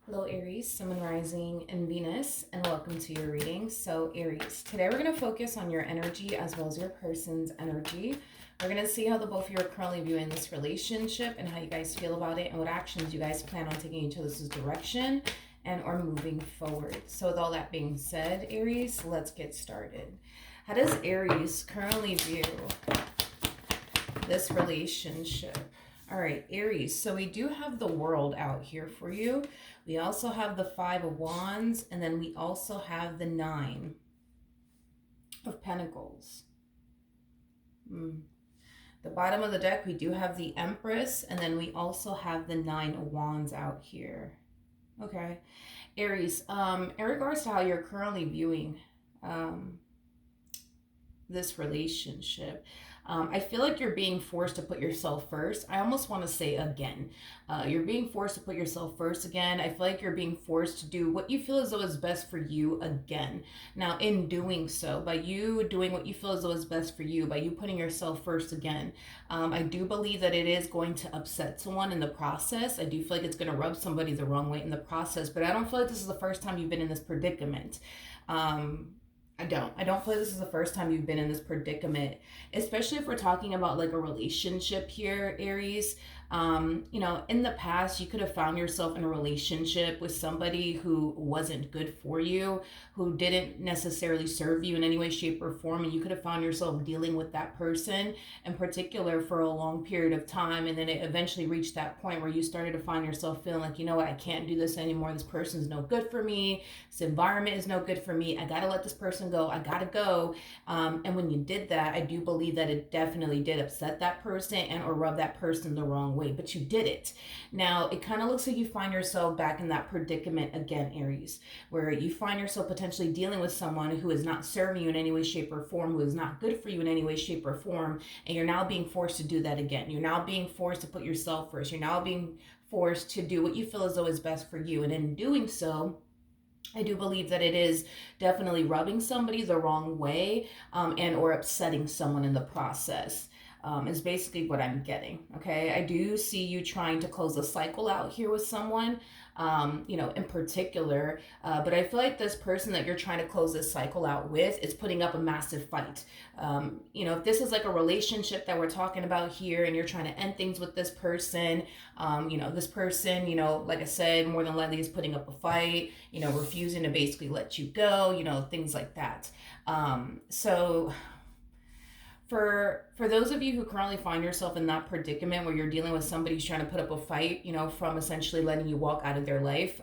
Hello, Aries, Sun, Moon, Rising, and Venus, and welcome to your reading. So, Aries, today we're going to focus on your energy as well as your person's energy. We're going to see how the both of you are currently viewing this relationship and how you guys feel about it and what actions you guys plan on taking each other's direction and or moving forward. So, with all that being said, Aries, let's get started. How does Aries currently view this relationship? All right, Aries, so we do have the World out here for you. We also have the Five of Wands, and then we also have the Nine of Pentacles. The bottom of the deck, we do have the Empress, and then we also have the Nine of Wands out here. Okay, Aries, in regards to how you're currently viewing this relationship, I feel like you're being forced to put yourself first. I almost want to say again. You're being forced to put yourself first again. I feel like you're being forced to do what you feel as though is best for you again. Now, in doing so, by you doing what you feel as though is best for you, by you putting yourself first again, I do believe that it is going to upset someone in the process. I do feel like it's going to rub somebody the wrong way in the process, but I don't feel like this is the first time you've been in this predicament. I don't feel like this is the first time you've been in this predicament, especially if we're talking about like a relationship here, Aries. In the past, you could have found yourself in a relationship with somebody who wasn't good for you, who didn't necessarily serve you in any way, shape, or form, and you could have found yourself dealing with that person in particular for a long period of time, and then it eventually reached that point where you started to find yourself feeling like, you know what, I can't do this anymore. This person's no good for me. This environment is no good for me. I gotta let this person go. I gotta go. And when you did that, I do believe that it definitely did upset that person and or rub that person the wrong way, but you did it. Now, it kind of looks like you find yourself back in that predicament again, Aries, where you find yourself potentially dealing with someone who is not serving you in any way, shape, or form, who is not good for you in any way, shape, or form, and you're now being forced to do that again. You're now being forced to put yourself first. You're now being forced to do what you feel as though is best for you, and in doing so, I do believe that it is definitely rubbing somebody the wrong way and or upsetting someone in the process. Is basically what I'm getting. Okay, I do see you trying to close a cycle out here with someone, in particular. But I feel like this person that you're trying to close this cycle out with is putting up a massive fight. If this is like a relationship that we're talking about here, and you're trying to end things with this person, this person, like I said, more than likely is putting up a fight. Refusing to basically let you go. Things like that. So for those of you who currently find yourself in that predicament where you're dealing with somebody who's trying to put up a fight, from essentially letting you walk out of their life,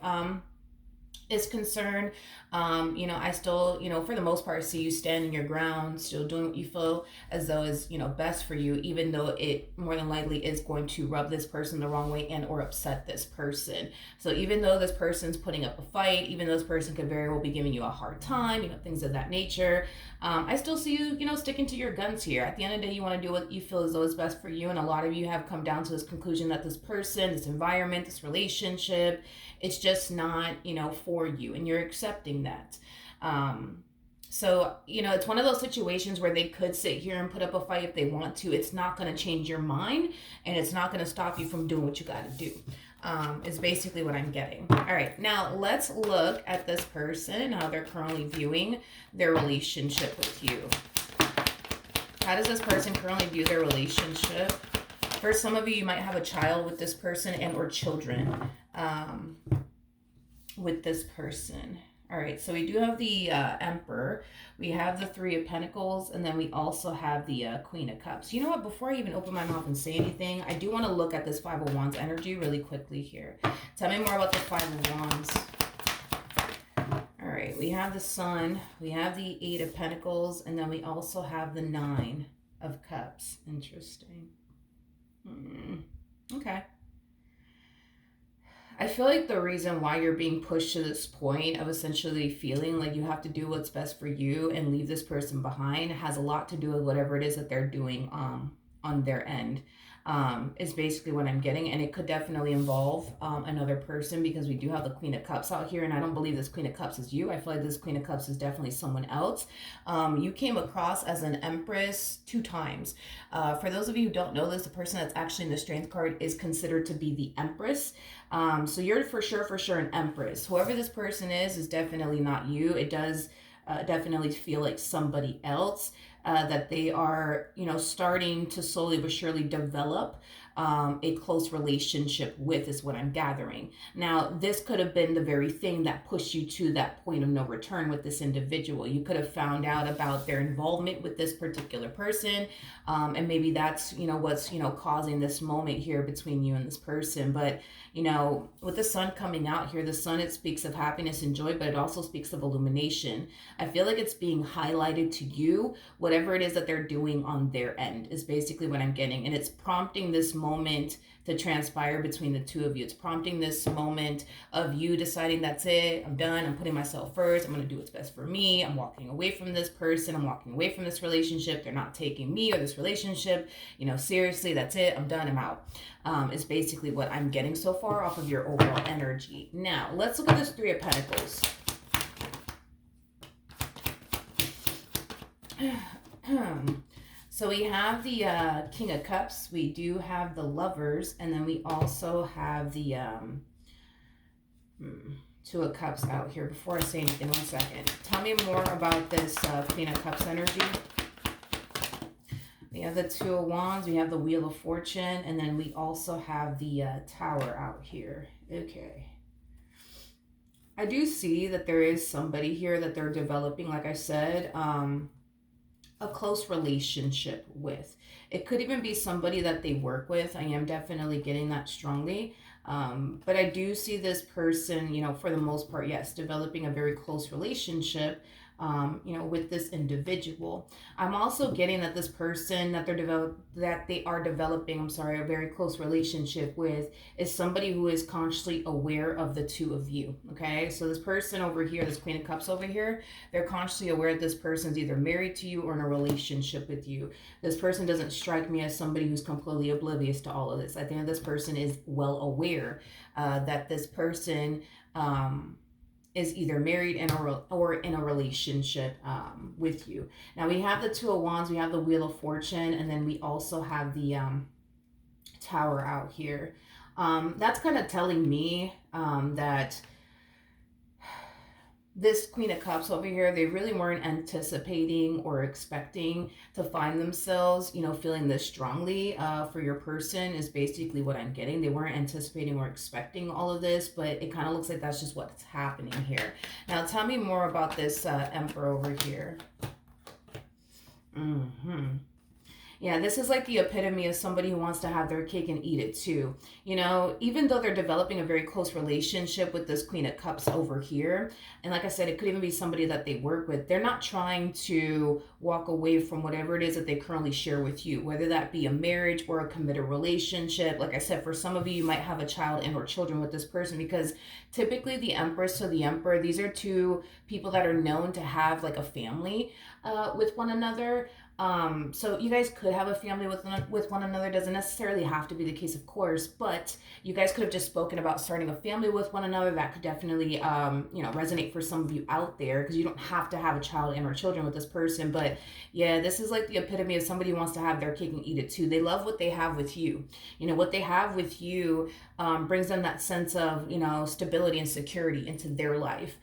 is concerned, I still, for the most part, see you standing your ground, still doing what you feel as though is, best for you, even though it more than likely is going to rub this person the wrong way and or upset this person. So even though this person's putting up a fight, even though this person could very well be giving you a hard time, things of that nature, I still see you, sticking to your guns here. At the end of the day, you want to do what you feel as though is best for you, and a lot of you have come down to this conclusion that this person, this environment, this relationship, it's just not, for you, and you're accepting that. So, it's one of those situations where they could sit here and put up a fight if they want to. It's not going to change your mind, and it's not going to stop you from doing what you got to do, is basically what I'm getting. All right, now let's look at this person and how they're currently viewing their relationship with you. How does this person currently view their relationship? For some of you, you might have a child with this person and or children with this person. All right, so we do have the Emperor, we have the Three of Pentacles, and then we also have the Queen of Cups. You know what, before I even open my mouth and say anything, I do want to look at this Five of Wands energy really quickly here. Tell me more about the Five of Wands. All right, we have the Sun, we have the Eight of Pentacles, and then we also have the Nine of Cups. Interesting. Okay. I feel like the reason why you're being pushed to this point of essentially feeling like you have to do what's best for you and leave this person behind has a lot to do with whatever it is that they're doing on their end. is basically what I'm getting. And it could definitely involve another person, because we do have the Queen of Cups out here. And I don't believe this Queen of Cups is you. I feel like this Queen of Cups is definitely someone else. You came across as an Empress 2 times. For those of you who don't know this, the person that's actually in the Strength card is considered to be the Empress. So you're for sure an Empress. Whoever this person is definitely not you. It does definitely feel like somebody else. That they are, starting to slowly but surely develop a close relationship with, is what I'm gathering. Now, this could have been the very thing that pushed you to that point of no return with this individual. You could have found out about their involvement with this particular person, and maybe that's, what's, causing this moment here between you and this person. But, with the sun coming out here, the sun, it speaks of happiness and joy, but it also speaks of illumination. I feel like it's being highlighted to you. Whatever it is that they're doing on their end is basically what I'm getting. And it's prompting this moment to transpire between the two of you. It's prompting this moment of you deciding, that's it, I'm done, I'm putting myself first, I'm going to do what's best for me, I'm walking away from this person, I'm walking away from this relationship, they're not taking me or this relationship, seriously, that's it, I'm done, I'm out. Is basically what I'm getting so far off of your overall energy. Now, let's look at this Three of Pentacles. So we have the King of Cups, we do have the Lovers, and then we also have the Two of Cups out here. Before I say anything, 1 second. Tell me more about this Queen of Cups energy. We have the Two of Wands, we have the Wheel of Fortune, and then we also have the Tower out here. Okay. I do see that there is somebody here that they're developing, like I said, a close relationship with. It could even be somebody that they work with. I am definitely getting that strongly. But I do see this person, for the most part, yes, developing a very close relationship, with this individual. I'm also getting that this person that they are developing, a very close relationship with, is somebody who is consciously aware of the two of you. Okay, so this person over here, this Queen of Cups over here, they're consciously aware that this person's either married to you or in a relationship with you. This person doesn't strike me as somebody who's completely oblivious to all of this. I think this person is well aware that this person is either married or in a relationship with you. Now we have the Two of Wands, we have the Wheel of Fortune, and then we also have the Tower out here. That's kind of telling me that this Queen of Cups over here, they really weren't anticipating or expecting to find themselves, feeling this strongly for your person, is basically what I'm getting. They weren't anticipating or expecting all of this, but it kind of looks like that's just what's happening here. Now, tell me more about this Emperor over here. Yeah, this is like the epitome of somebody who wants to have their cake and eat it too. Even though they're developing a very close relationship with this Queen of Cups over here, and like I said, it could even be somebody that they work with, they're not trying to walk away from whatever it is that they currently share with you, whether that be a marriage or a committed relationship. Like I said, for some of you, you might have a child and or children with this person, because typically the Empress to the Emperor, these are two people that are known to have like a family with one another. So you guys could have a family with one another. Doesn't necessarily have to be the case, of course, but you guys could have just spoken about starting a family with one another. That could definitely, resonate for some of you out there, because you don't have to have a child and or children with this person. But yeah, this is like the epitome of somebody who wants to have their cake and eat it too. They love what they have with you. What they have with you brings them that sense of, stability and security into their life.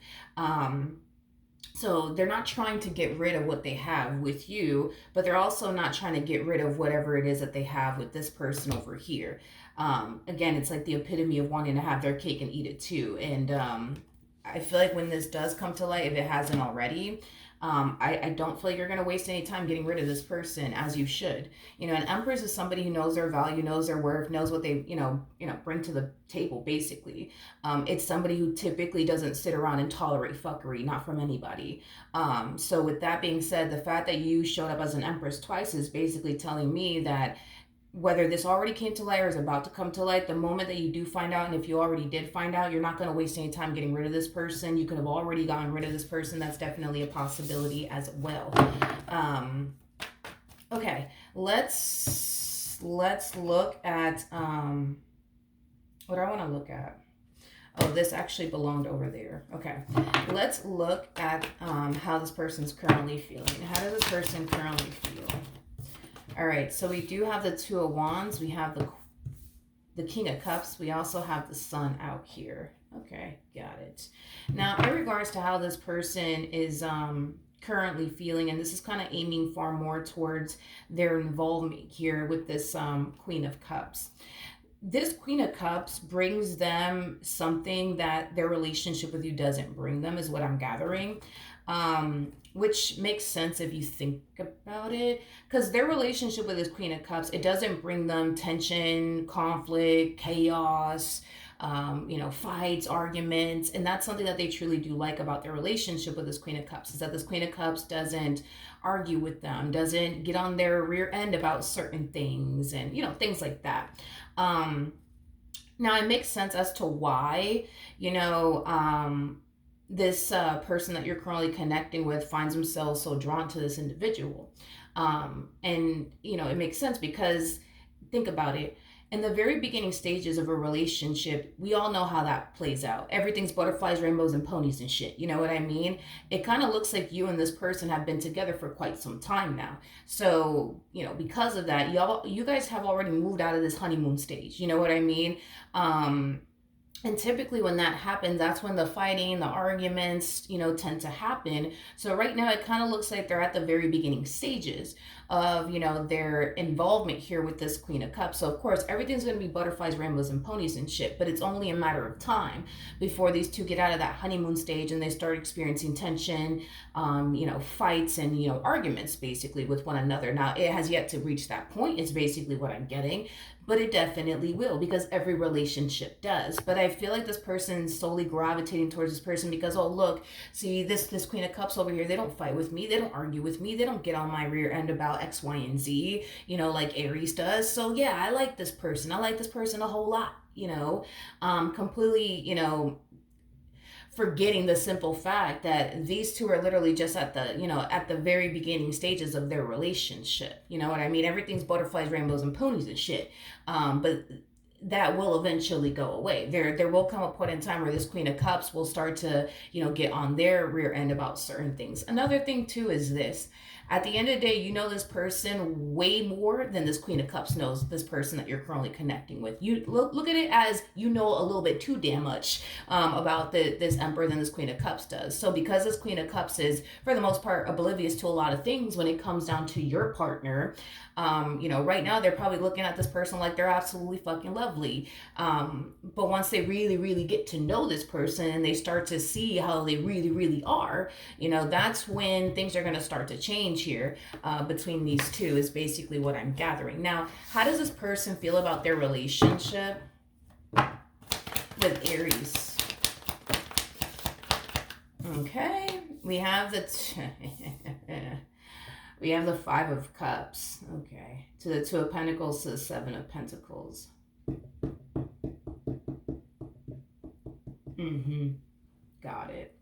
So they're not trying to get rid of what they have with you, but they're also not trying to get rid of whatever it is that they have with this person over here. Again, it's like the epitome of wanting to have their cake and eat it too. And I feel like when this does come to light, if it hasn't already, I don't feel like you're going to waste any time getting rid of this person, as you should. An Empress is somebody who knows their value, knows their worth, knows what they, bring to the table, basically. It's somebody who typically doesn't sit around and tolerate fuckery, not from anybody. So with that being said, the fact that you showed up as an Empress twice is basically telling me that whether this already came to light or is about to come to light, the moment that you do find out, and if you already did find out, you're not going to waste any time getting rid of this person. You could have already gotten rid of this person. That's definitely a possibility as well. Okay, let's let's look at what do I want to look at? Oh, this actually belonged over there. Okay. Let's look at how this person's currently feeling. How does this person currently feel? All right. So we do have the Two of Wands. We have the King of Cups. We also have the Sun out here. Okay. Got it. Now, in regards to how this person is currently feeling, and this is kind of aiming far more towards their involvement here with this Queen of Cups. This Queen of Cups brings them something that their relationship with you doesn't bring them, is what I'm gathering. Which makes sense if you think about it, because their relationship with this Queen of Cups, it doesn't bring them tension, conflict, chaos, fights, arguments. And that's something that they truly do like about their relationship with this Queen of Cups, is that this Queen of Cups doesn't argue with them, doesn't get on their rear end about certain things, and things like that. Now it makes sense as to why, this person that you're currently connecting with finds themselves so drawn to this individual. And it makes sense because think about it. In the very beginning stages of a relationship, we all know how that plays out. Everything's butterflies, rainbows, and ponies and shit. You know what I mean? It kind of looks like you and this person have been together for quite some time now. So, because of that, you guys have already moved out of this honeymoon stage. You know what I mean? And typically when that happens, that's when the fighting, the arguments, tend to happen. So right now it kind of looks like they're at the very beginning stages of, their involvement here with this Queen of Cups. So of course, everything's going to be butterflies, rainbows, and ponies and shit, but it's only a matter of time before these two get out of that honeymoon stage and they start experiencing tension, fights and, arguments basically with one another. Now it has yet to reach that point, is basically what I'm getting. But it definitely will, because every relationship does. But I feel like this person is solely gravitating towards this person because, oh, look, see, this Queen of Cups over here, they don't fight with me. They don't argue with me. They don't get on my rear end about X, Y, and Z, like Aries does. So, yeah, I like this person. I like this person a whole lot, completely, forgetting the simple fact that these two are literally just at the very beginning stages of their relationship. You know what I mean? Everything's butterflies, rainbows, and ponies and shit. But that will eventually go away. There will come a point in time where this Queen of Cups will start to, get on their rear end about certain things. Another thing too is this. At the end of the day, this person way more than this Queen of Cups knows this person that you're currently connecting with. You look at it as a little bit too damn much about this Emperor than this Queen of Cups does. So because this Queen of Cups is, for the most part, oblivious to a lot of things when it comes down to your partner, right now they're probably looking at this person like they're absolutely fucking lovely. But once they really, really get to know this person and they start to see how they really, really are, that's when things are going to start to change here between these two, is basically what I'm gathering. Now, how does this person feel about their relationship with Aries? Okay, we have we have the Five of Cups. Okay, to the Two of Pentacles, to the Seven of Pentacles. Got it.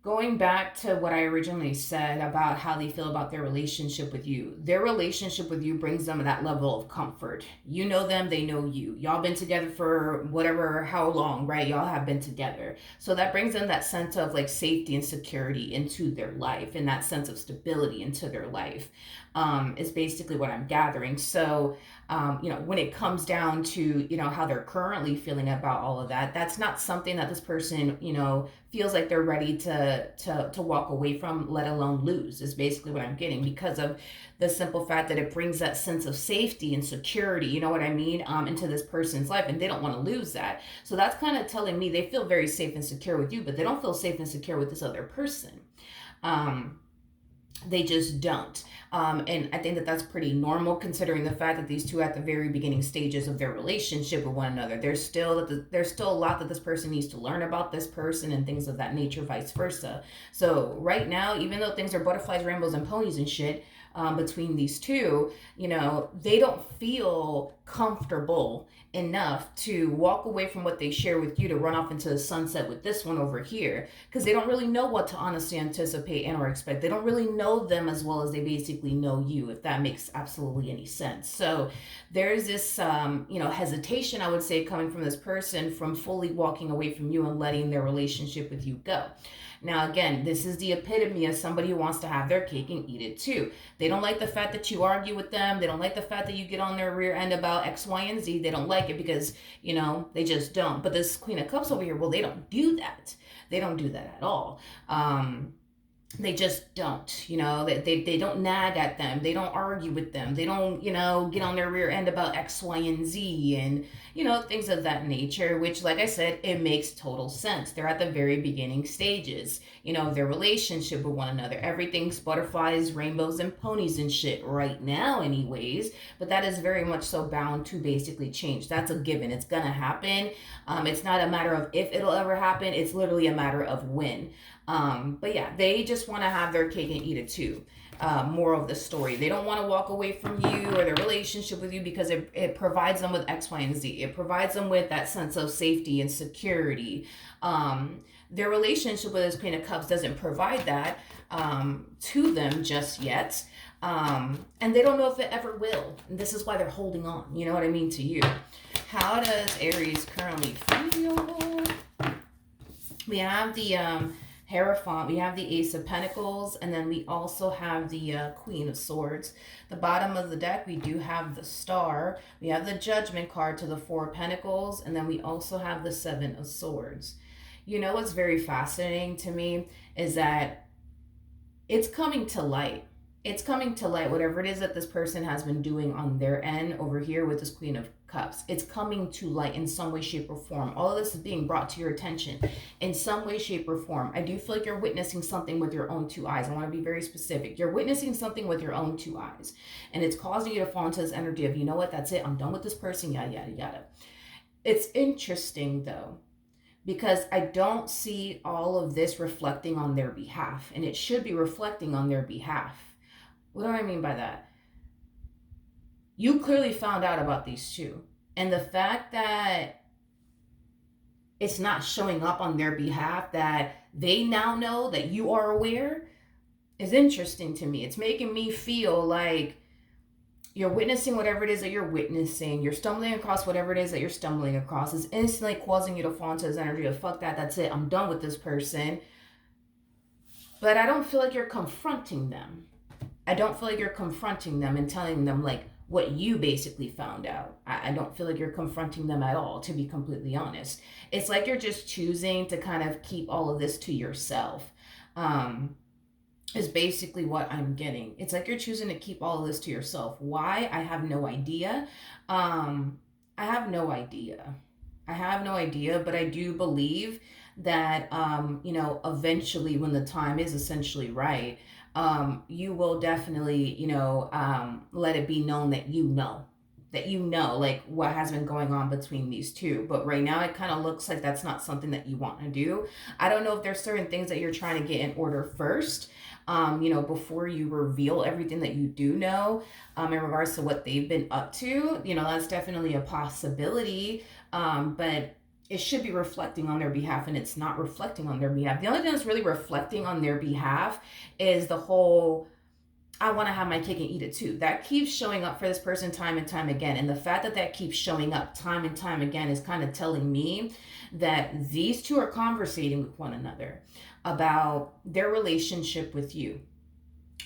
Going back to what I originally said about how they feel about their relationship with you. Their relationship with you brings them that level of comfort. You know them, they know you. Y'all been together for how long, right? Y'all have been together. So that brings them that sense of like safety and security into their life, and that sense of stability into their life, is basically what I'm gathering. So, when it comes down to, how they're currently feeling about all of that, that's not something that this person, feels like they're ready to walk away from, let alone lose, is basically what I'm getting, because of the simple fact that it brings that sense of safety and security, you know what I mean, into this person's life, and they don't want to lose that. So that's kind of telling me they feel very safe and secure with you, but they don't feel safe and secure with this other person. They just don't. And I think that that's pretty normal, considering the fact that these two are at the very beginning stages of their relationship with one another. There's still a lot that this person needs to learn about this person and things of that nature, vice versa. So right now, even though things are butterflies, rainbows, and ponies and shit, between these two, they don't feel comfortable enough to walk away from what they share with you to run off into the sunset with this one over here, because they don't really know what to honestly anticipate and or expect. They don't really know them as well as they basically know you, if that makes absolutely any sense. So there's this hesitation, I would say, coming from this person from fully walking away from you and letting their relationship with you go. Now, again, this is the epitome of somebody who wants to have their cake and eat it too. They don't like the fact that you argue with them. They don't like the fact that you get on their rear end about X, Y, and Z. They don't like it because, they just don't. But this Queen of Cups over here, well, they don't do that. They don't do that at all. They just don't, they don't nag at them. They don't argue with them. They don't, get on their rear end about X, Y, and Z and, things of that nature, which, like I said, it makes total sense. They're at the very beginning stages, their relationship with one another. Everything's butterflies, rainbows, and ponies and shit right now anyways, but that is very much so bound to basically change. That's a given. It's gonna happen. It's not a matter of if it'll ever happen. It's literally a matter of when. But yeah, they just want to have their cake and eat it too. Moral of the story, they don't want to walk away from you or their relationship with you because it provides them with X, Y, and Z. It provides them with that sense of safety and security. Their relationship with this Queen of Cups doesn't provide that to them just yet. And they don't know if it ever will. And this is why they're holding on. You know what I mean, to you. How does Aries currently feel? We have the Hierophant, we have the Ace of Pentacles, and then we also have the Queen of Swords. The bottom of the deck, we do have the Star. We have the Judgment card to the Four of Pentacles, and then we also have the Seven of Swords. What's very fascinating to me is that it's coming to light. It's coming to light, whatever it is that this person has been doing on their end over here with this Queen of Cups. It's coming to light in some way, shape, or form. All of this is being brought to your attention in some way, shape, or form. I do feel like you're witnessing something with your own two eyes. I want to be very specific. You're witnessing something with your own two eyes, and it's causing you to fall into this energy of, you know what, that's it. I'm done with this person, yada, yada, yada. It's interesting, though, because I don't see all of this reflecting on their behalf, and it should be reflecting on their behalf. What do I mean by that? You clearly found out about these two. And the fact that it's not showing up on their behalf, that they now know that you are aware, is interesting to me. It's making me feel like you're witnessing whatever it is that you're witnessing. You're stumbling across whatever it is that you're stumbling across. It's instantly causing you to fall into this energy of, fuck that, that's it, I'm done with this person. But I don't feel like you're confronting them. I don't feel like you're confronting them and telling them like what you basically found out. I don't feel like you're confronting them at all, to be completely honest. It's like you're just choosing to kind of keep all of this to yourself. Is basically what I'm getting. It's like you're choosing to keep all of this to yourself. Why? I have no idea. I have no idea. But I do believe that, eventually when the time is essentially right, you will definitely, let it be known that like what has been going on between these two. But right now it kind of looks like that's not something that you want to do. I don't know if there's certain things that you're trying to get in order first, before you reveal everything that you do know, in regards to what they've been up to. That's definitely a possibility. But it should be reflecting on their behalf, and it's not reflecting on their behalf. The only thing that's really reflecting on their behalf is the whole, I want to have my cake and eat it too. That keeps showing up for this person time and time again. And the fact that that keeps showing up time and time again is kind of telling me that these two are conversating with one another about their relationship with you.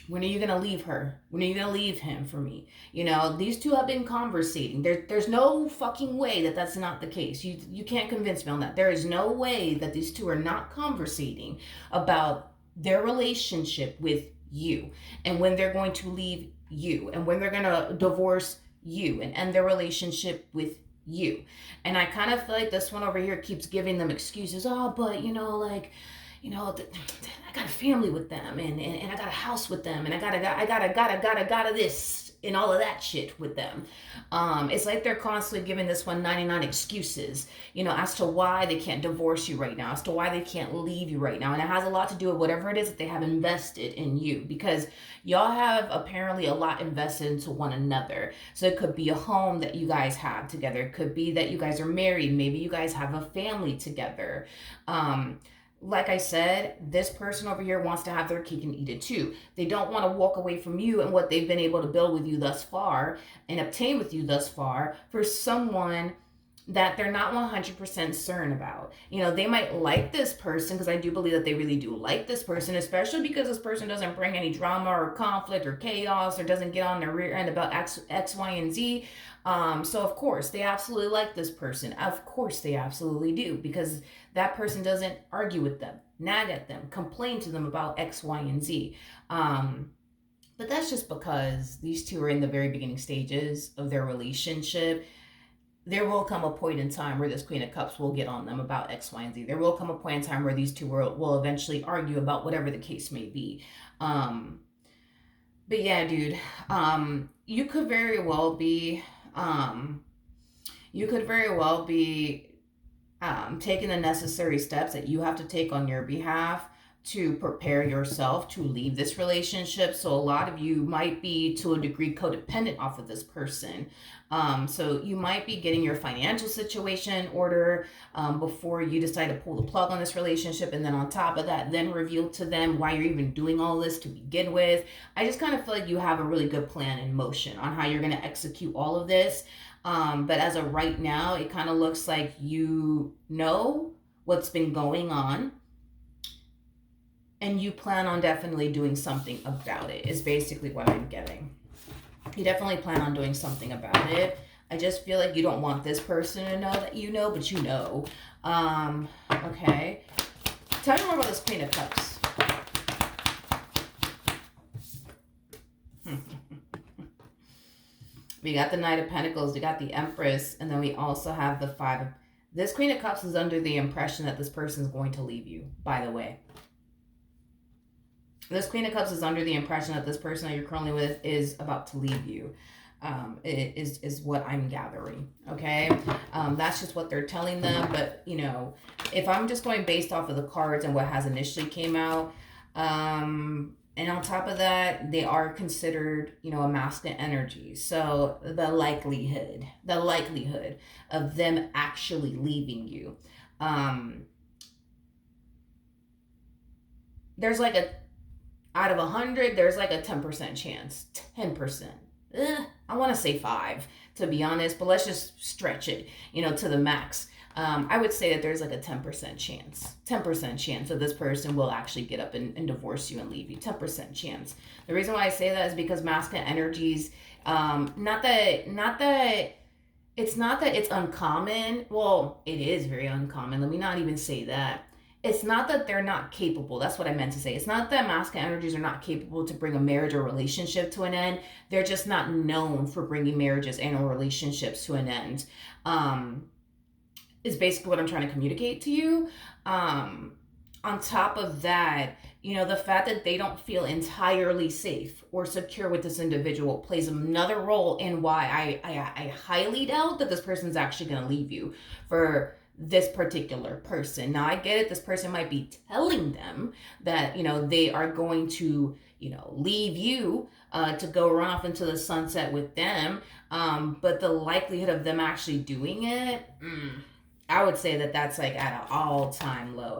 When are you going to leave her? When are you going to leave him for me? These two have been conversating. There's no fucking way that that's not the case. You can't convince me on that. There is no way that these two are not conversating about their relationship with you, and when they're going to leave you, and when they're going to divorce you and end their relationship with you. And I kind of feel like this one over here keeps giving them excuses. Oh, but I got a family with them, and I got a house with them, and I gotta this and all of that shit with them. It's like they're constantly giving this one 99 excuses, as to why they can't divorce you right now, as to why they can't leave you right now. And it has a lot to do with whatever it is that they have invested in you, because y'all have apparently a lot invested into one another. So it could be a home that you guys have together. It could be that you guys are married. Maybe you guys have a family together. Um, like I said, this person over here wants to have their cake and eat it too. They don't want to walk away from you and what they've been able to build with you thus far and obtain with you thus far for someone that they're not 100% certain about. They might like this person, because I do believe that they really do like this person, especially because this person doesn't bring any drama or conflict or chaos or doesn't get on their rear end about X, Y, and Z. So of course they absolutely like this person. Of course they absolutely do, because that person doesn't argue with them, nag at them, complain to them about X, Y, and Z. But that's just because these two are in the very beginning stages of their relationship. There will come a point in time where this Queen of Cups will get on them about X, Y, and Z. There will come a point in time where these two will eventually argue about whatever the case may be. But yeah, dude, you could very well be, um, you could very well be taking the necessary steps that you have to take on your behalf to prepare yourself to leave this relationship. So a lot of you might be to a degree codependent off of this person. So you might be getting your financial situation in order before you decide to pull the plug on this relationship. And then on top of that, then reveal to them why you're even doing all this to begin with. I just kind of feel like you have a really good plan in motion on how you're going to execute all of this. But as of right now, it kind of looks like you know what's been going on and you plan on definitely doing something about it, is basically what I'm getting. You definitely plan on doing something about it. I just feel like you don't want this person to know that you know, but you know. Okay. Tell me more about this Queen of Cups. We got the Knight of Pentacles, we got the Empress, and then we also have the Five. This Queen of Cups is under the impression that this person is going to leave you, by the way. This Queen of Cups is under the impression that this person that you're currently with is about to leave you. It is what I'm gathering, okay? That's just what they're telling them, but, if I'm just going based off of the cards and what has initially came out, and on top of that, they are considered, a masculine energy. So the likelihood of them actually leaving you, there's like out of 100, there's like a 10% chance. 10%. I want to say 5, to be honest, but let's just stretch it, to the max. I would say that there's like a 10% chance. 10% chance that this person will actually get up and divorce you and leave you. 10% chance. The reason why I say that is because masculine energies, not that it's uncommon. Well, it is very uncommon. Let me not even say that. It's not that they're not capable. That's what I meant to say. It's not that masculine energies are not capable to bring a marriage or relationship to an end. They're just not known for bringing marriages and or relationships to an end. Is basically what I'm trying to communicate to you. On top of that, the fact that they don't feel entirely safe or secure with this individual plays another role in why I highly doubt that this person's actually going to leave you for this particular person. Now, I get it. This person might be telling them that, they are going to, leave you to go run off into the sunset with them. But the likelihood of them actually doing it, I would say that that's like at an all-time low.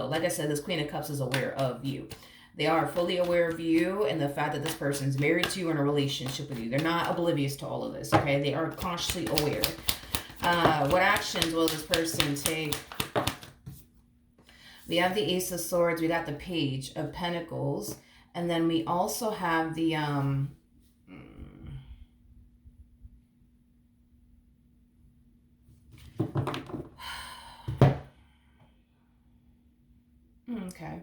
Like I said, this Queen of Cups is aware of you. They are fully aware of you and the fact that this person's married to you in a relationship with you. They're not oblivious to all of this, okay? They are consciously aware. What actions will this person take? We have the Ace of Swords. We got the Page of Pentacles. And then we also have the... Okay.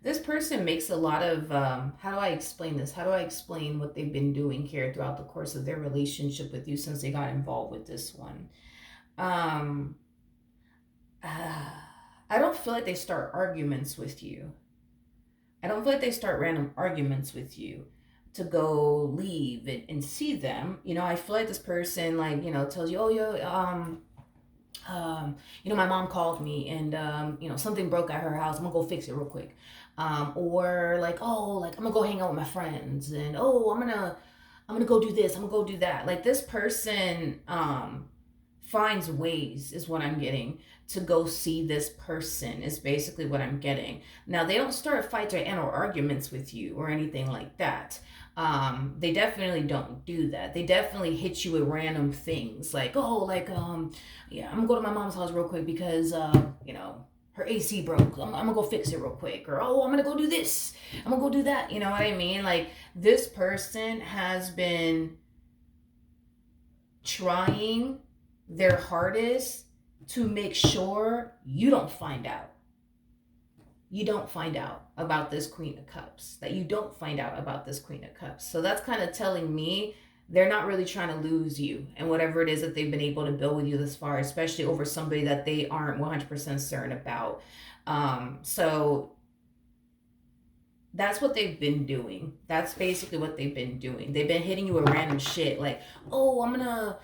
This person makes a lot of, how do I explain this? How do I explain what they've been doing here throughout the course of their relationship with you since they got involved with this one? I don't feel like they start arguments with you. I don't feel like they start random arguments with you. to go leave and see them, I feel like this person, like, tells you, oh, yo, my mom called me and, something broke at her house. I'm gonna go fix it real quick. Or like, oh, like, I'm gonna go hang out with my friends, and, oh, I'm gonna go do this. I'm gonna go do that. Like, this person, finds ways, is what I'm getting, to go see this person, is basically what I'm getting. Now, they don't start fights or arguments with you or anything like that. They definitely don't do that. They definitely hit you with random things like, oh, like, yeah, I'm gonna go to my mom's house real quick because, her AC broke. I'm gonna go fix it real quick. Or, oh, I'm gonna go do this. I'm gonna go do that. You know what I mean? Like, this person has been trying their hardest to make sure you don't find out. You don't find out about this Queen of Cups. That you don't find out about this Queen of Cups. So that's kind of telling me they're not really trying to lose you and whatever it is that they've been able to build with you this far, especially over somebody that they aren't 100% certain about. So that's what they've been doing. That's basically what they've been doing. They've been hitting you with random shit like, oh, I'm gonna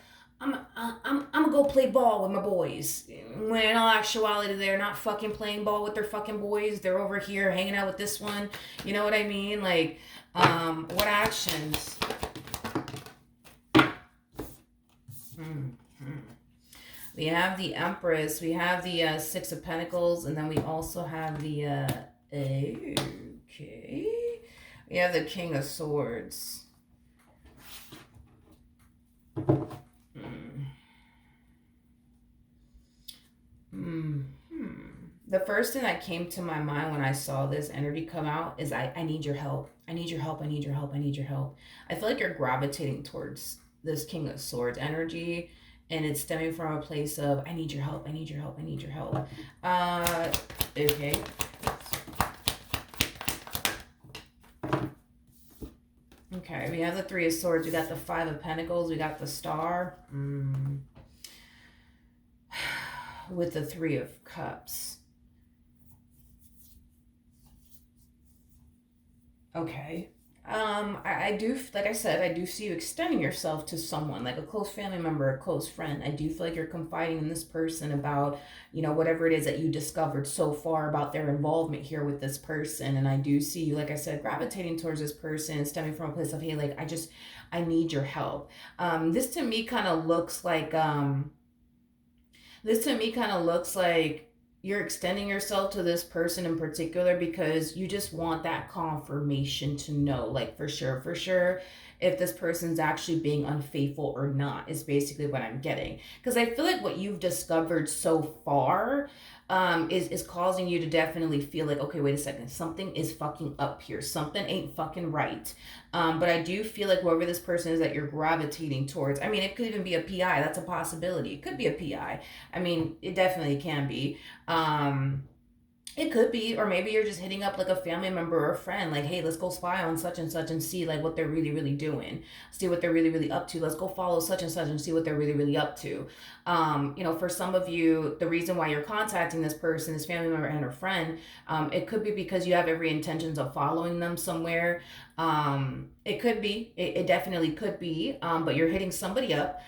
go play ball with my boys. When in all actuality, they're not fucking playing ball with their fucking boys. They're over here hanging out with this one. You know what I mean? Like, what actions? We have the Empress. We have the Six of Pentacles, and then we also have the okay. We have the King of Swords. The first thing that came to my mind when I saw this energy come out is I need your help. I need your help. I need your help. I need your help. I feel like you're gravitating towards this King of Swords energy, and it's stemming from a place of I need your help. I need your help. I need your help. Okay. Okay, we have the Three of Swords. We got the Five of Pentacles. We got the Star. With the Three of Cups. Okay. I do, like I said, I do see you extending yourself to someone, like a close family member, a close friend. I do feel like you're confiding in this person about, whatever it is that you discovered so far about their involvement here with this person. And I do see you, like I said, gravitating towards this person, stemming from a place of, hey, like, I need your help. This to me kind of looks like, you're extending yourself to this person in particular because you just want that confirmation to know, like, for sure, if this person's actually being unfaithful or not, is basically what I'm getting. Because I feel like what you've discovered so far is causing you to definitely feel like, okay, wait a second, something is fucking up here. Something ain't fucking right. But I do feel like whoever this person is that you're gravitating towards, I mean, it could even be a PI. That's a possibility. It could be a PI. I mean, it definitely can be. It could be, or maybe you're just hitting up like a family member or a friend, like, hey, let's go spy on such and such and see like what they're really, really doing. See what they're really, really up to. Let's go follow such and such and see what they're really, really up to. For some of you, the reason why you're contacting this person, this family member and her friend, it could be because you have every intentions of following them somewhere. It could be, it definitely could be, but you're hitting somebody up.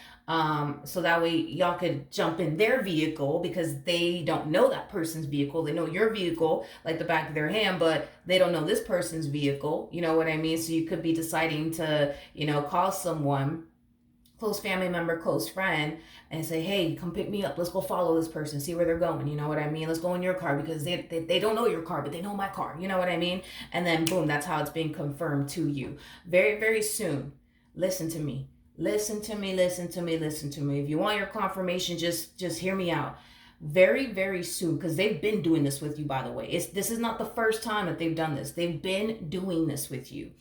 So that way y'all could jump in their vehicle because they don't know that person's vehicle. They know your vehicle like the back of their hand, but they don't know this person's vehicle. You know what I mean? So you could be deciding to, call someone, close family member, close friend, and say, hey, come pick me up. Let's go follow this person, see where they're going. You know what I mean? Let's go in your car because they don't know your car, but they know my car. You know what I mean? And then boom, that's how it's being confirmed to you. Very, very soon. Listen to me. Listen to me. If you want your confirmation, just hear me out. Very, very soon, because they've been doing this with you, by the way. This is not the first time that they've done this. They've been doing this with you.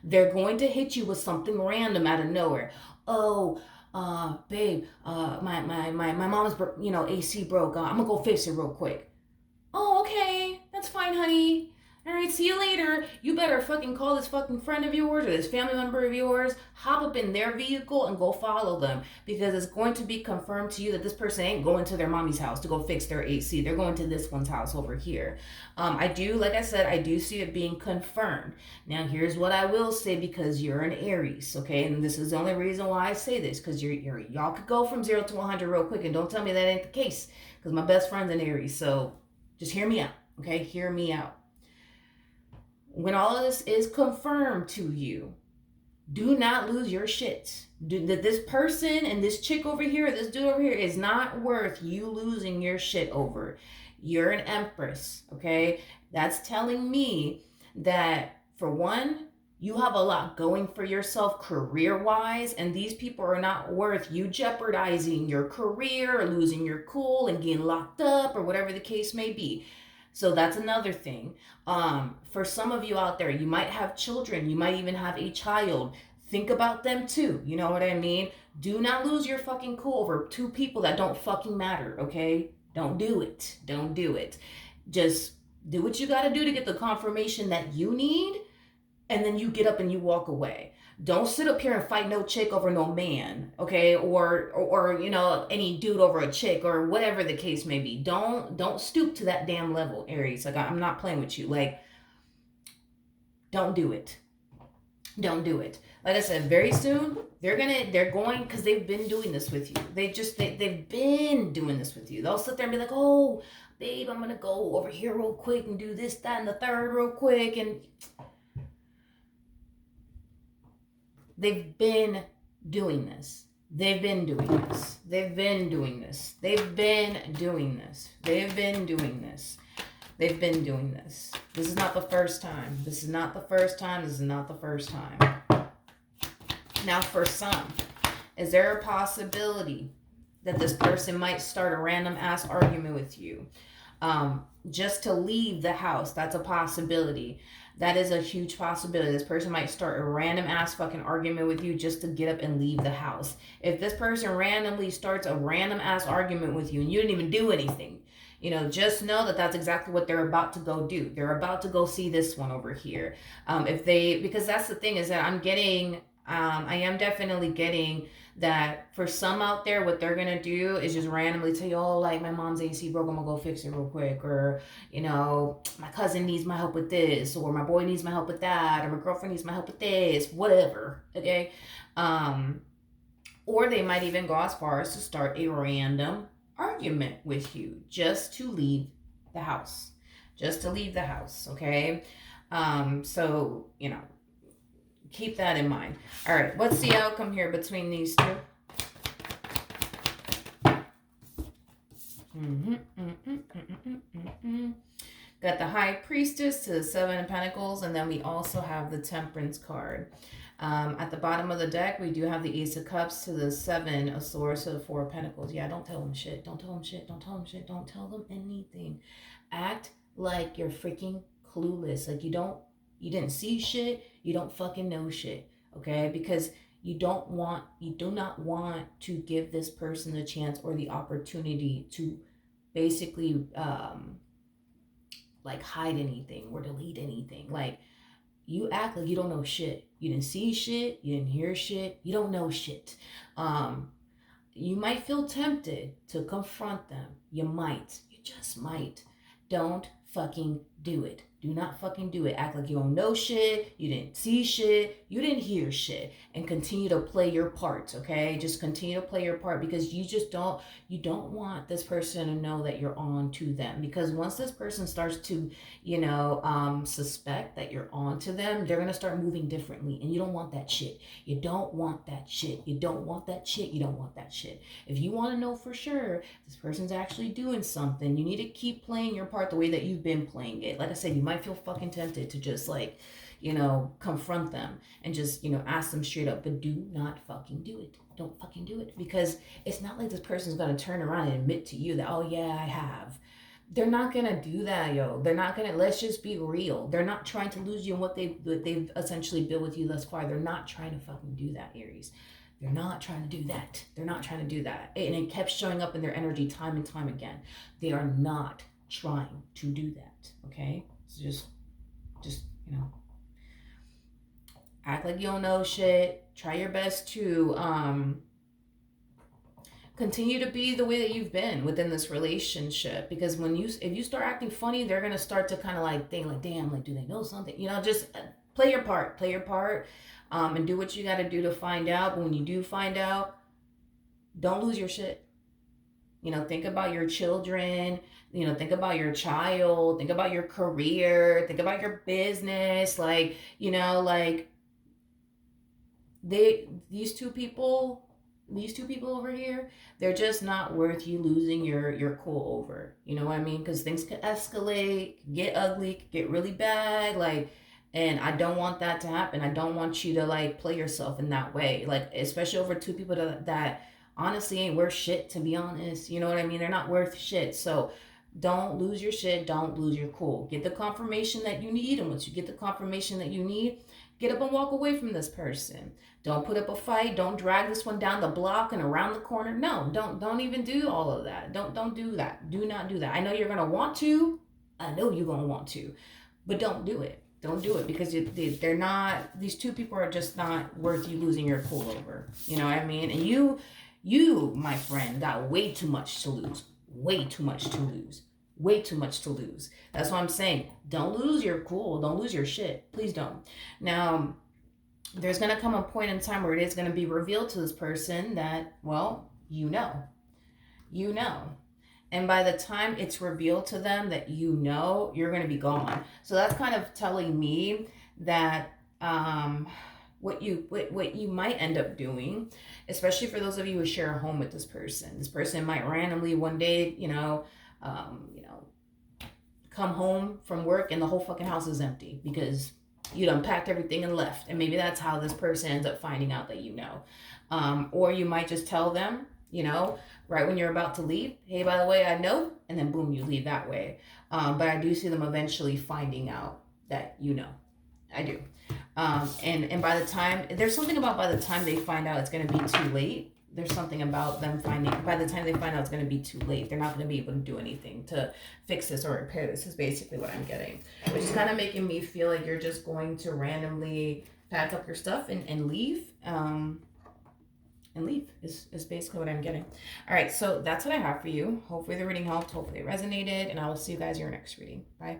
They're going to hit you with something random out of nowhere. Oh, babe, my mom's, AC broke. I'm gonna go fix it real quick. Oh, okay, that's fine, honey. All right, see you later. You better fucking call this fucking friend of yours or this family member of yours, hop up in their vehicle and go follow them, because it's going to be confirmed to you that this person ain't going to their mommy's house to go fix their AC. They're going to this one's house over here. I do, like I said, I do see it being confirmed. Now, here's what I will say, because you're an Aries, okay? And this is the only reason why I say this, because y'all could go from 0 to 100 real quick, and don't tell me that ain't the case, because my best friend's an Aries. So just hear me out, okay? Hear me out. When all of this is confirmed to you, do not lose your shit. That this person and this chick over here, this dude over here is not worth you losing your shit over. You're an empress, okay? That's telling me that, for one, you have a lot going for yourself career-wise, and these people are not worth you jeopardizing your career or losing your cool and getting locked up or whatever the case may be. So that's another thing. For some of you out there, you might have children, you might even have a child. Think about them too. You know what I mean? Do not lose your fucking cool over two people that don't fucking matter, okay? Don't do it. Don't do it. Just do what you gotta do to get the confirmation that you need, and then you get up and you walk away. Don't sit up here and fight no chick over no man, okay? Or you know, any dude over a chick, or whatever the case may be. Don't stoop to that damn level, Aries. Like, I'm not playing with you. Like, don't do it. Don't do it. Like I said, very soon they're going, because they've been doing this with you. They've been doing this with you. They'll sit there and be like, oh, babe, I'm gonna go over here real quick and do this, that, and the third real quick, and they've been doing this. They've been doing this. They've been doing this. They've been doing this. They've been doing this. They've been doing this. This is not the first time. This is not the first time. This is not the first time. Now, for some, is there a possibility that this person might start a random ass argument with you? Just to leave the house, that's a possibility. That is a huge possibility. This person might start a random ass fucking argument with you just to get up and leave the house. If this person randomly starts a random ass argument with you and you didn't even do anything, you know, just know that that's exactly what they're about to go do. They're about to go see this one over here. Because that's the thing, is that I am definitely getting that for some out there, what they're gonna do is just randomly tell you, oh, like, my mom's AC broke, I'm gonna go fix it real quick, or, you know, my cousin needs my help with this, or my boy needs my help with that, or my girlfriend needs my help with this, whatever, okay? Or they might even go as far as to start a random argument with you just to leave the house. Just to leave the house, okay? So, you know, keep that in mind. All right, what's the outcome here between these two? Got the High Priestess to the Seven of Pentacles, and then we also have the Temperance card. At the bottom of the deck, we do have the Ace of Cups to the Seven of Swords to the Four of Pentacles. Yeah, don't tell them shit. Don't tell them shit. Don't tell them shit. Don't tell them anything. Act like you're freaking clueless. Like you didn't see shit. You don't fucking know shit. Okay? Because you do not want to give this person the chance or the opportunity to basically like hide anything or delete anything. Like, you act like you don't know shit. You didn't see shit. You didn't hear shit. You don't know shit. You might feel tempted to confront them. You might. You just might. Don't fucking do it. Do not fucking do it. Act like you don't know shit. You didn't see shit. You didn't hear shit. And continue to play your part, okay? Just continue to play your part, because you don't want this person to know that you're on to them. Because once this person starts to, suspect that you're on to them, they're going to start moving differently. And you don't want that shit. You don't want that shit. You don't want that shit. You don't want that shit. If you want to know for sure this person's actually doing something, you need to keep playing your part the way that you've been playing it. Like I said, you might feel fucking tempted to just confront them and just, ask them straight up, but do not fucking do it. Don't fucking do it, because it's not like this person's going to turn around and admit to you that, oh yeah, I have. They're not going to do that, yo. They're not going to, let's just be real. They're not trying to lose you in what they've essentially built with you thus far. They're not trying to fucking do that, Aries. They're not trying to do that. They're not trying to do that. And it kept showing up in their energy time and time again. They are not trying to do that, okay? So just Just, act like you don't know shit. Try your best to continue to be the way that you've been within this relationship, because if you start acting funny, they're going to start to kind of like think like, damn, like, do they know something? Just play your part, and do what you got to do to find out. But when you do find out, don't lose your shit. Think about your children, think about your child, think about your career, think about your business. Like, like, they these two people over here, they're just not worth you losing your cool over. You know what I mean? Because things could escalate, get ugly, could get really bad. Like, and I don't want that to happen. I don't want you to like play yourself in that way. Like, especially over two people that honestly ain't worth shit, to be honest. You know what I mean? They're not worth shit. So don't lose your shit. Don't lose your cool. Get the confirmation that you need. And once you get the confirmation that you need, get up and walk away from this person. Don't put up a fight. Don't drag this one down the block and around the corner. No, don't even do all of that. Don't do that. Do not do that. I know you're gonna want to. I know you're gonna want to, but don't do it. Don't do it, because they're not. These two people are just not worth you losing your cool over. You know what I mean? And you, my friend, got way too much to lose. Way too much to lose. Way too much to lose. That's what I'm saying. Don't lose your cool. Don't lose your shit. Please don't. Now, there's going to come a point in time where it is going to be revealed to this person that, well, you know. And by the time it's revealed to them that you're going to be gone. So that's kind of telling me that what you might end up doing, especially for those of you who share a home with this person. This person might randomly one day, come home from work and the whole fucking house is empty because you'd unpacked everything and left. And maybe that's how this person ends up finding out that or you might just tell them, right when you're about to leave, hey, by the way, I know, and then boom, you leave that way. But I do see them eventually finding out that I do. And by the time, there's something about by the time they find out it's going to be too late. There's something about them finding, by the time they find out it's going to be too late, they're not going to be able to do anything to fix this or repair this, is basically what I'm getting. Which is kind of making me feel like you're just going to randomly pack up your stuff and leave. And leave is basically what I'm getting. All right, so that's what I have for you. Hopefully the reading helped. Hopefully it resonated. And I will see you guys in your next reading. Bye.